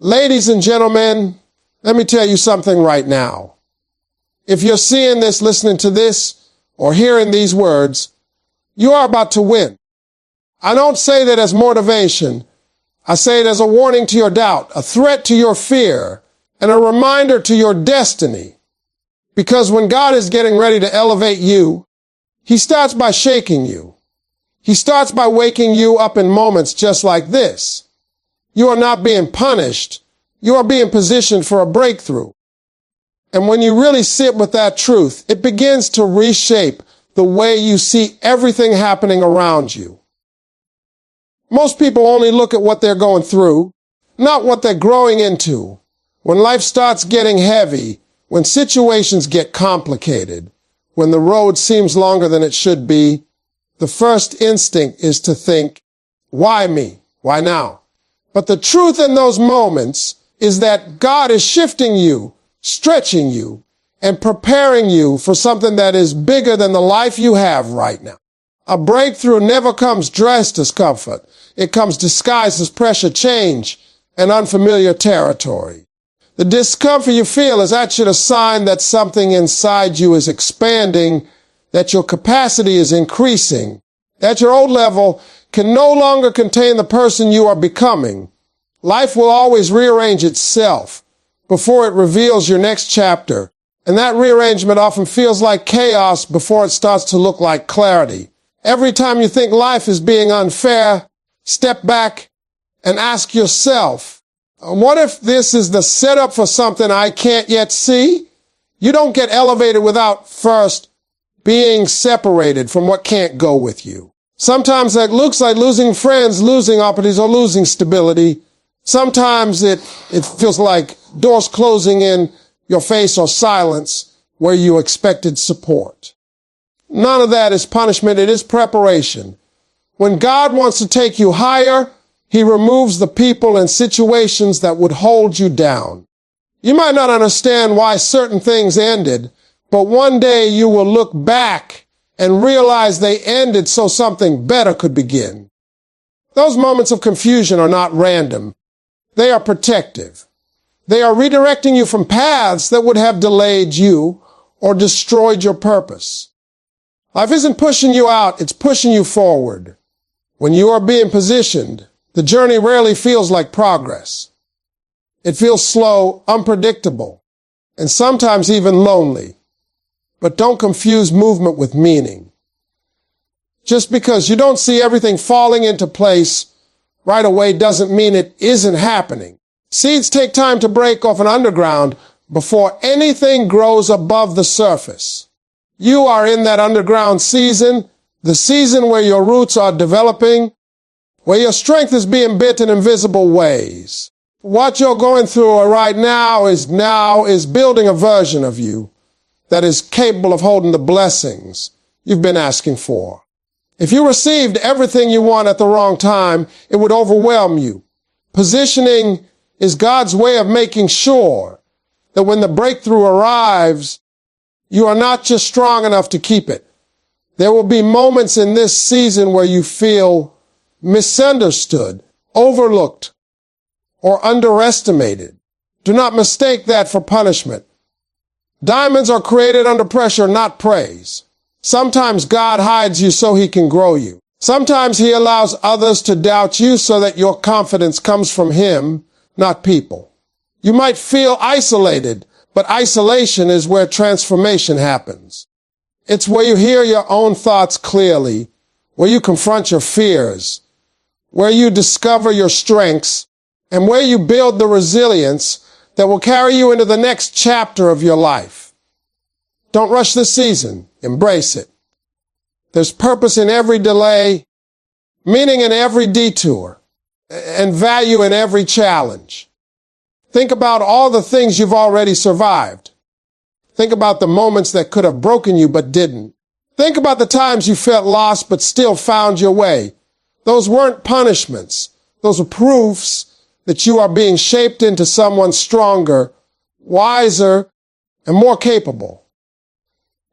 Ladies and gentlemen, let me tell you something right now. If you're seeing this, listening to this, or hearing these words, you are about to win. I don't say that as motivation. I say it as a warning to your doubt, a threat to your fear, and a reminder to your destiny. Because when God is getting ready to elevate you, He starts by shaking you. He starts by waking you up in moments just like this. You are not being punished. You are being positioned for a breakthrough. And when you really sit with that truth, it begins to reshape the way you see everything happening around you. Most people only look at what they're going through, not what they're growing into. When life starts getting heavy, when situations get complicated, when the road seems longer than it should be, the first instinct is to think, why me? Why now? But the truth in those moments is that God is shifting you, stretching you, and preparing you for something that is bigger than the life you have right now. A breakthrough never comes dressed as comfort. It comes disguised as pressure, change, and unfamiliar territory. The discomfort you feel is actually a sign that something inside you is expanding, that your capacity is increasing, that your old level can no longer contain the person you are becoming. Life will always rearrange itself before it reveals your next chapter, and that rearrangement often feels like chaos before it starts to look like clarity. Every time you think life is being unfair, step back and ask yourself, what if this is the setup for something I can't yet see? You don't get elevated without first being separated from what can't go with you. Sometimes that looks like losing friends, losing opportunities, or losing stability. Sometimes it feels like doors closing in your face or silence where you expected support. None of that is punishment. It is preparation. When God wants to take you higher, He removes the people and situations that would hold you down. You might not understand why certain things ended, but one day you will look back and realize they ended so something better could begin. Those moments of confusion are not random. They are protective. They are redirecting you from paths that would have delayed you or destroyed your purpose. Life isn't pushing you out, it's pushing you forward. When you are being positioned, the journey rarely feels like progress. It feels slow, unpredictable, and sometimes even lonely. But don't confuse movement with meaning. Just because you don't see everything falling into place right away doesn't mean it isn't happening. Seeds take time to break off an underground before anything grows above the surface. You are in that underground season, the season where your roots are developing, where your strength is being built in invisible ways. What you're going through right now is building a version of you that is capable of holding the blessings you've been asking for. If you received everything you want at the wrong time, it would overwhelm you. Positioning is God's way of making sure that when the breakthrough arrives, you are not just strong enough to keep it. There will be moments in this season where you feel misunderstood, overlooked, or underestimated. Do not mistake that for punishment. Diamonds are created under pressure, not praise. Sometimes God hides you so He can grow you. Sometimes He allows others to doubt you so that your confidence comes from Him, not people. You might feel isolated, but isolation is where transformation happens. It's where you hear your own thoughts clearly, where you confront your fears, where you discover your strengths, and where you build the resilience that will carry you into the next chapter of your life. Don't rush this season. Embrace it. There's purpose in every delay, meaning in every detour, and value in every challenge. Think about all the things you've already survived. Think about the moments that could have broken you but didn't. Think about the times you felt lost but still found your way. Those weren't punishments. Those were proofs that you are being shaped into someone stronger, wiser, and more capable.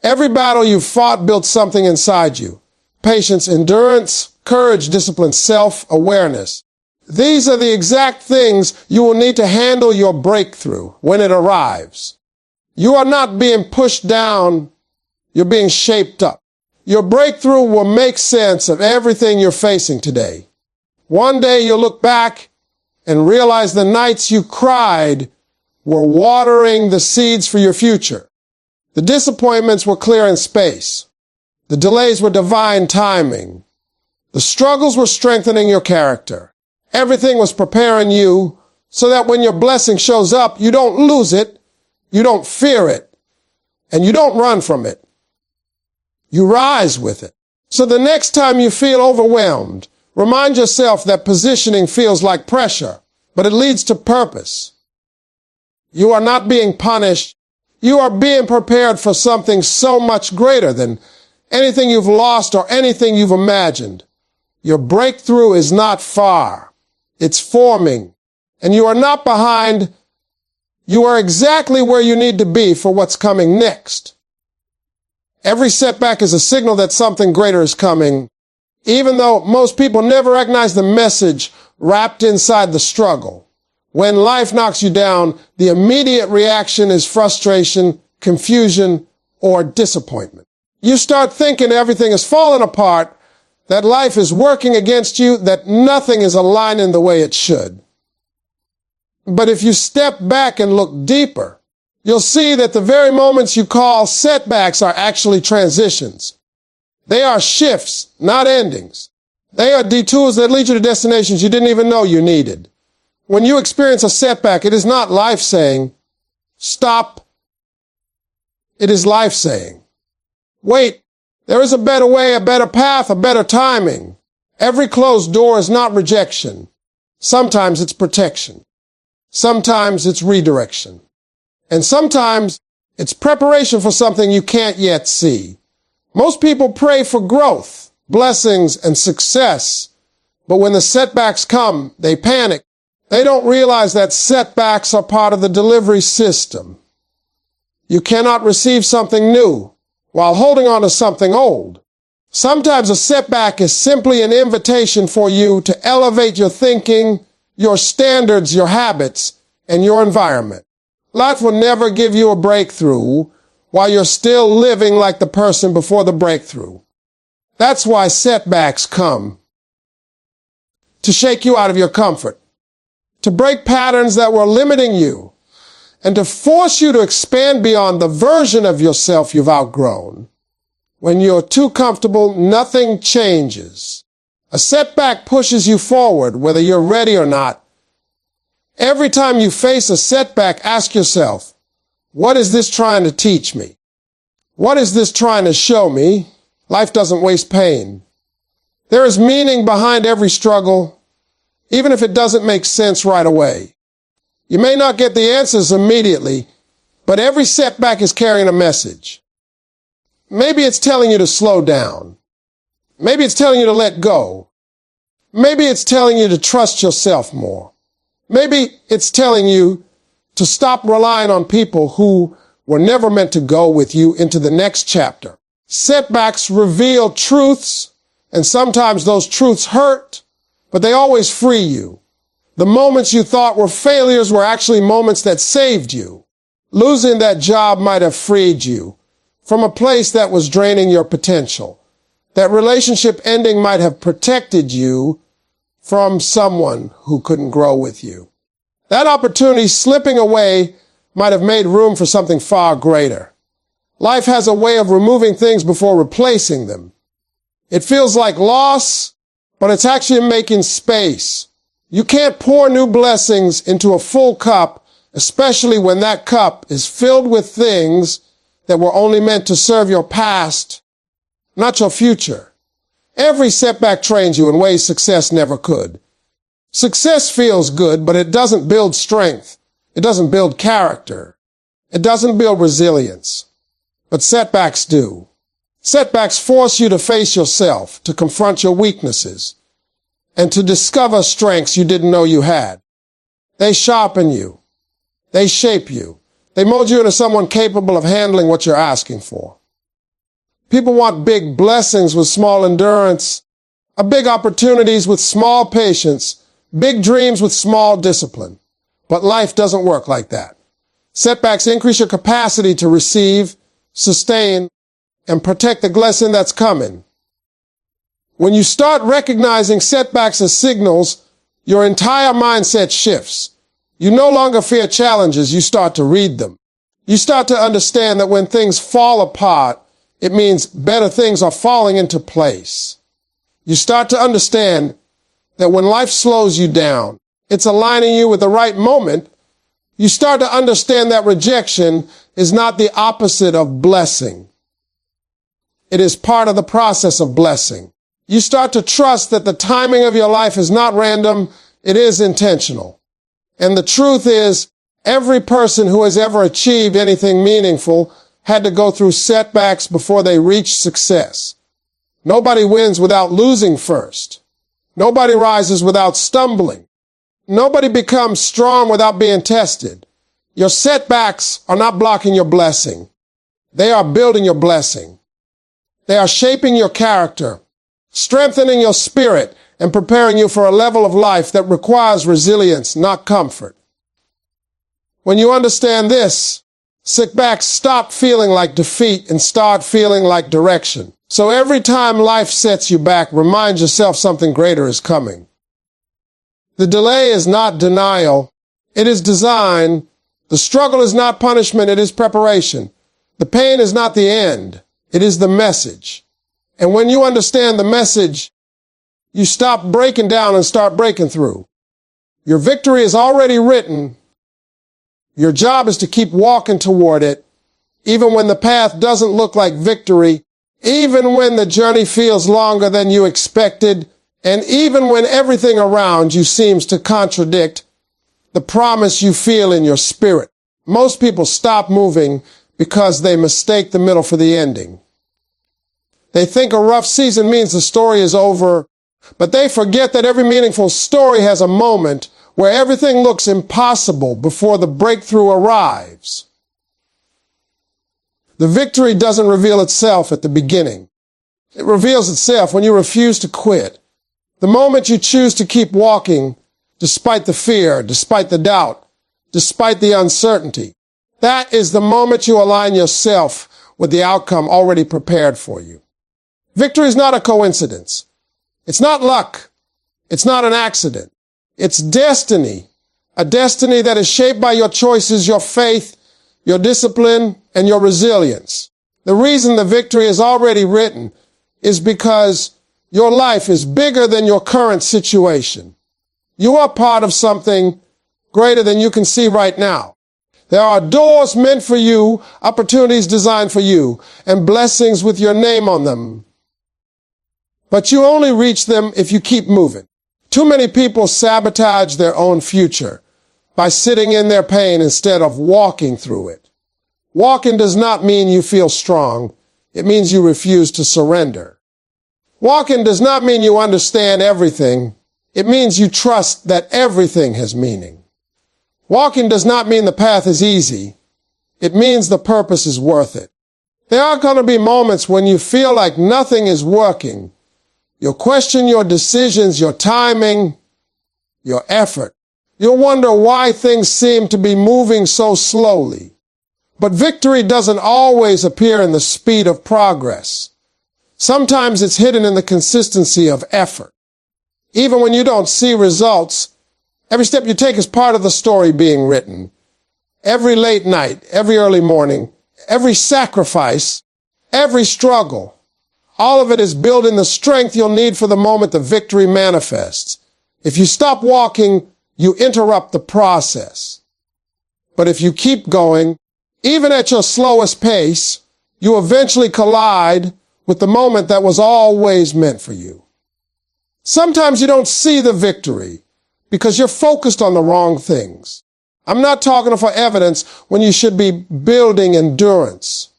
Every battle you fought built something inside you. Patience, endurance, courage, discipline, self-awareness. These are the exact things you will need to handle your breakthrough when it arrives. You are not being pushed down, you're being shaped up. Your breakthrough will make sense of everything you're facing today. One day you'll look back and realize the nights you cried were watering the seeds for your future. The disappointments were clearing space. The delays were divine timing. The struggles were strengthening your character. Everything was preparing you so that when your blessing shows up, you don't lose it, you don't fear it, and you don't run from it. You rise with it. So the next time you feel overwhelmed, remind yourself that positioning feels like pressure, but it leads to purpose. You are not being punished. You are being prepared for something so much greater than anything you've lost or anything you've imagined. Your breakthrough is not far. It's forming. And you are not behind. You are exactly where you need to be for what's coming next. Every setback is a signal that something greater is coming, even though most people never recognize the message wrapped inside the struggle. When life knocks you down, the immediate reaction is frustration, confusion, or disappointment. You start thinking everything is falling apart, that life is working against you, that nothing is aligning the way it should. But if you step back and look deeper, you'll see that the very moments you call setbacks are actually transitions. They are shifts, not endings. They are detours that lead you to destinations you didn't even know you needed. When you experience a setback, it is not life saying, stop. It is life saying, wait, there is a better way, a better path, a better timing. Every closed door is not rejection. Sometimes it's protection. Sometimes it's redirection. And sometimes it's preparation for something you can't yet see. Most people pray for growth, blessings, and success. But when the setbacks come, they panic. They don't realize that setbacks are part of the delivery system. You cannot receive something new while holding on to something old. Sometimes a setback is simply an invitation for you to elevate your thinking, your standards, your habits, and your environment. Life will never give you a breakthrough while you're still living like the person before the breakthrough. That's why setbacks come. To shake you out of your comfort, to break patterns that were limiting you, and to force you to expand beyond the version of yourself you've outgrown. When you're too comfortable, nothing changes. A setback pushes you forward, whether you're ready or not. Every time you face a setback, ask yourself, what is this trying to teach me? What is this trying to show me? Life doesn't waste pain. There is meaning behind every struggle, even if it doesn't make sense right away. You may not get the answers immediately, but every setback is carrying a message. Maybe it's telling you to slow down. Maybe it's telling you to let go. Maybe it's telling you to trust yourself more. Maybe it's telling you to stop relying on people who were never meant to go with you into the next chapter. Setbacks reveal truths, and sometimes those truths hurt, but they always free you. The moments you thought were failures were actually moments that saved you. Losing that job might have freed you from a place that was draining your potential. That relationship ending might have protected you from someone who couldn't grow with you. That opportunity slipping away might have made room for something far greater. Life has a way of removing things before replacing them. It feels like loss, but it's actually making space. You can't pour new blessings into a full cup, especially when that cup is filled with things that were only meant to serve your past, not your future. Every setback trains you in ways success never could. Success feels good, but it doesn't build strength. It doesn't build character. It doesn't build resilience. But setbacks do. Setbacks force you to face yourself, to confront your weaknesses, and to discover strengths you didn't know you had. They sharpen you. They shape you. They mold you into someone capable of handling what you're asking for. People want big blessings with small endurance, big opportunities with small patience, Big dreams with small discipline. But life doesn't work like that. Setbacks increase your capacity to receive, sustain, and protect the blessing that's coming. When you start recognizing setbacks as signals, your entire mindset shifts. You no longer fear challenges, you start to read them. You start to understand that when things fall apart, it means better things are falling into place. You start to understand that when life slows you down, it's aligning you with the right moment. You start to understand that rejection is not the opposite of blessing. It is part of the process of blessing. You start to trust that the timing of your life is not random, it is intentional. And the truth is, every person who has ever achieved anything meaningful had to go through setbacks before they reached success. Nobody wins without losing first. Nobody rises without stumbling. Nobody becomes strong without being tested. Your setbacks are not blocking your blessing. They are building your blessing. They are shaping your character, strengthening your spirit, and preparing you for a level of life that requires resilience, not comfort. When you understand this, setbacks stop feeling like defeat and start feeling like direction. So every time life sets you back, remind yourself something greater is coming. The delay is not denial. It is design. The struggle is not punishment. It is preparation. The pain is not the end. It is the message. And when you understand the message, you stop breaking down and start breaking through. Your victory is already written. Your job is to keep walking toward it, even when the path doesn't look like victory, even when the journey feels longer than you expected, and even when everything around you seems to contradict the promise you feel in your spirit. Most people stop moving because they mistake the middle for the ending. They think a rough season means the story is over, but they forget that every meaningful story has a moment where everything looks impossible before the breakthrough arrives. The victory doesn't reveal itself at the beginning. It reveals itself when you refuse to quit. The moment you choose to keep walking, despite the fear, despite the doubt, despite the uncertainty, that is the moment you align yourself with the outcome already prepared for you. Victory is not a coincidence. It's not luck. It's not an accident. It's destiny, a destiny that is shaped by your choices, your faith, your discipline, and your resilience. The reason the victory is already written is because your life is bigger than your current situation. You are part of something greater than you can see right now. There are doors meant for you, opportunities designed for you, and blessings with your name on them. But you only reach them if you keep moving. Too many people sabotage their own future by sitting in their pain instead of walking through it. Walking does not mean you feel strong. It means you refuse to surrender. Walking does not mean you understand everything. It means you trust that everything has meaning. Walking does not mean the path is easy. It means the purpose is worth it. There are going to be moments when you feel like nothing is working. You'll question your decisions, your timing, your effort. You'll wonder why things seem to be moving so slowly. But victory doesn't always appear in the speed of progress. Sometimes it's hidden in the consistency of effort. Even when you don't see results, every step you take is part of the story being written. Every late night, every early morning, every sacrifice, every struggle, all of it is building the strength you'll need for the moment the victory manifests. If you stop walking, you interrupt the process. But if you keep going, even at your slowest pace, you eventually collide with the moment that was always meant for you. Sometimes you don't see the victory because you're focused on the wrong things. I'm not talking for evidence when you should be building endurance.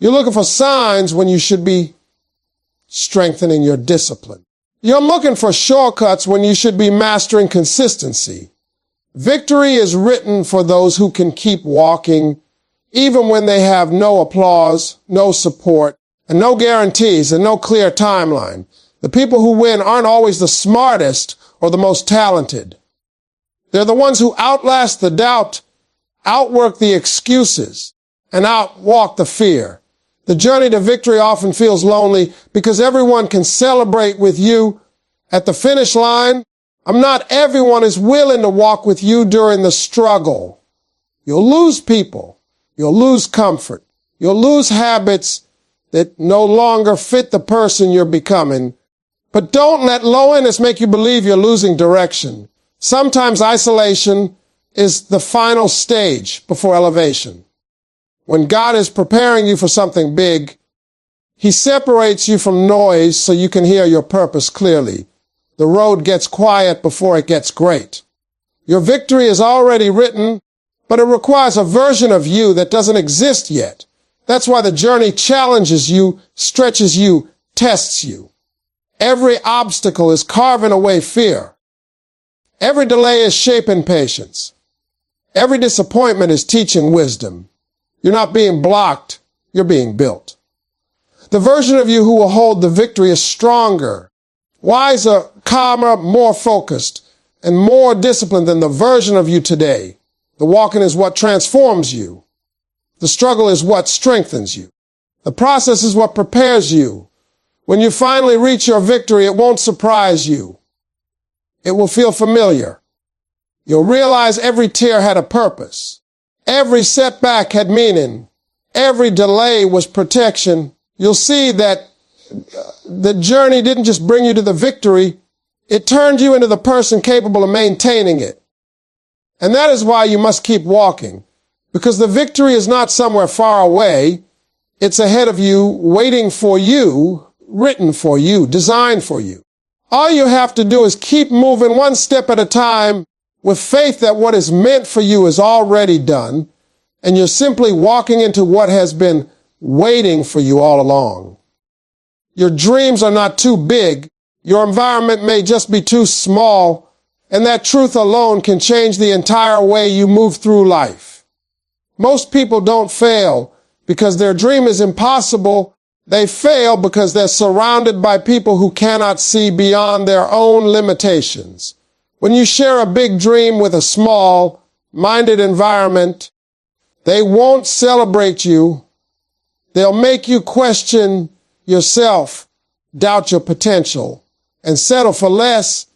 You're looking for signs when you should be strengthening your discipline. You're looking for shortcuts when you should be mastering consistency. Victory is written for those who can keep walking, even when they have no applause, no support, and no guarantees, and no clear timeline. The people who win aren't always the smartest or the most talented. They're the ones who outlast the doubt, outwork the excuses, and outwalk the fear. The journey to victory often feels lonely because everyone can celebrate with you at the finish line. Not everyone is willing to walk with you during the struggle. You'll lose people. You'll lose comfort. You'll lose habits that no longer fit the person you're becoming. But don't let loneliness make you believe you're losing direction. Sometimes isolation is the final stage before elevation. When God is preparing you for something big, He separates you from noise so you can hear your purpose clearly. The road gets quiet before it gets great. Your victory is already written, but it requires a version of you that doesn't exist yet. That's why the journey challenges you, stretches you, tests you. Every obstacle is carving away fear. Every delay is shaping patience. Every disappointment is teaching wisdom. You're not being blocked, you're being built. The version of you who will hold the victory is stronger, wiser, calmer, more focused, and more disciplined than the version of you today. The walking is what transforms you. The struggle is what strengthens you. The process is what prepares you. When you finally reach your victory, it won't surprise you. It will feel familiar. You'll realize every tear had a purpose. Every setback had meaning. Every delay was protection. You'll see that the journey didn't just bring you to the victory. It turned you into the person capable of maintaining it. And that is why you must keep walking, because the victory is not somewhere far away. It's ahead of you, waiting for you, written for you, designed for you. All you have to do is keep moving one step at a time with faith that what is meant for you is already done, and you're simply walking into what has been waiting for you all along. Your dreams are not too big. Your environment may just be too small, and that truth alone can change the entire way you move through life. Most people don't fail because their dream is impossible. They fail because they're surrounded by people who cannot see beyond their own limitations. When you share a big dream with a small-minded environment, they won't celebrate you. They'll make you question yourself, doubt your potential, and settle for less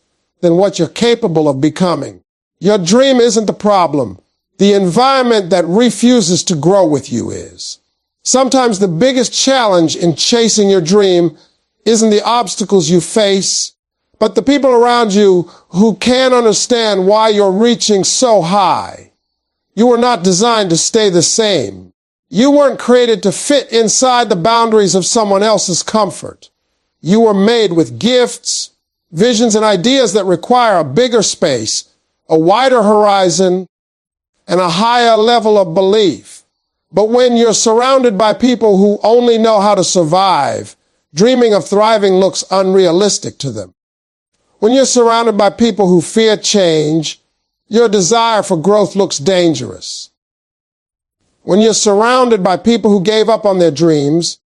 than what you're capable of becoming. Your dream isn't the problem. The environment that refuses to grow with you is. Sometimes the biggest challenge in chasing your dream isn't the obstacles you face, but the people around you who can't understand why you're reaching so high. You were not designed to stay the same. You weren't created to fit inside the boundaries of someone else's comfort. You were made with gifts, visions, and ideas that require a bigger space, a wider horizon, and a higher level of belief. But when you're surrounded by people who only know how to survive, dreaming of thriving looks unrealistic to them. When you're surrounded by people who fear change, your desire for growth looks dangerous. When you're surrounded by people who gave up on their dreams,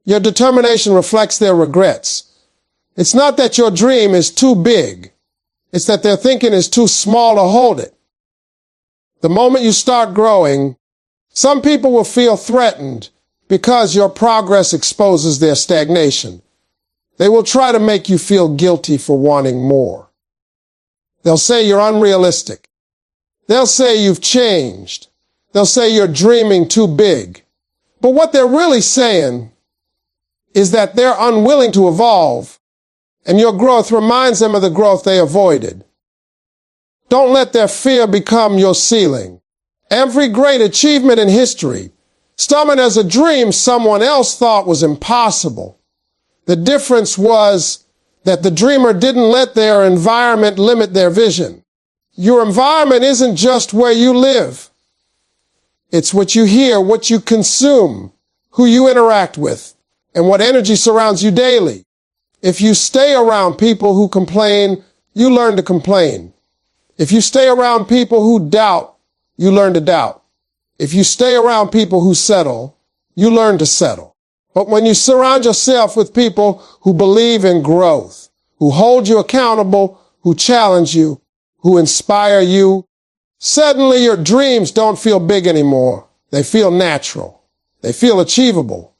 your determination reflects their regrets. It's not that your dream is too big. It's that their thinking is too small to hold it. The moment you start growing, some people will feel threatened because your progress exposes their stagnation. They will try to make you feel guilty for wanting more. They'll say you're unrealistic. They'll say you've changed. They'll say you're dreaming too big. But what they're really saying is that they're unwilling to evolve, and your growth reminds them of the growth they avoided. Don't let their fear become your ceiling. Every great achievement in history started as a dream someone else thought was impossible. The difference was that the dreamer didn't let their environment limit their vision. Your environment isn't just where you live. It's what you hear, what you consume, who you interact with, and what energy surrounds you daily. If you stay around people who complain, you learn to complain. If you stay around people who doubt, you learn to doubt. If you stay around people who settle, you learn to settle. But when you surround yourself with people who believe in growth, who hold you accountable, who challenge you, who inspire you, suddenly your dreams don't feel big anymore. They feel natural. They feel achievable.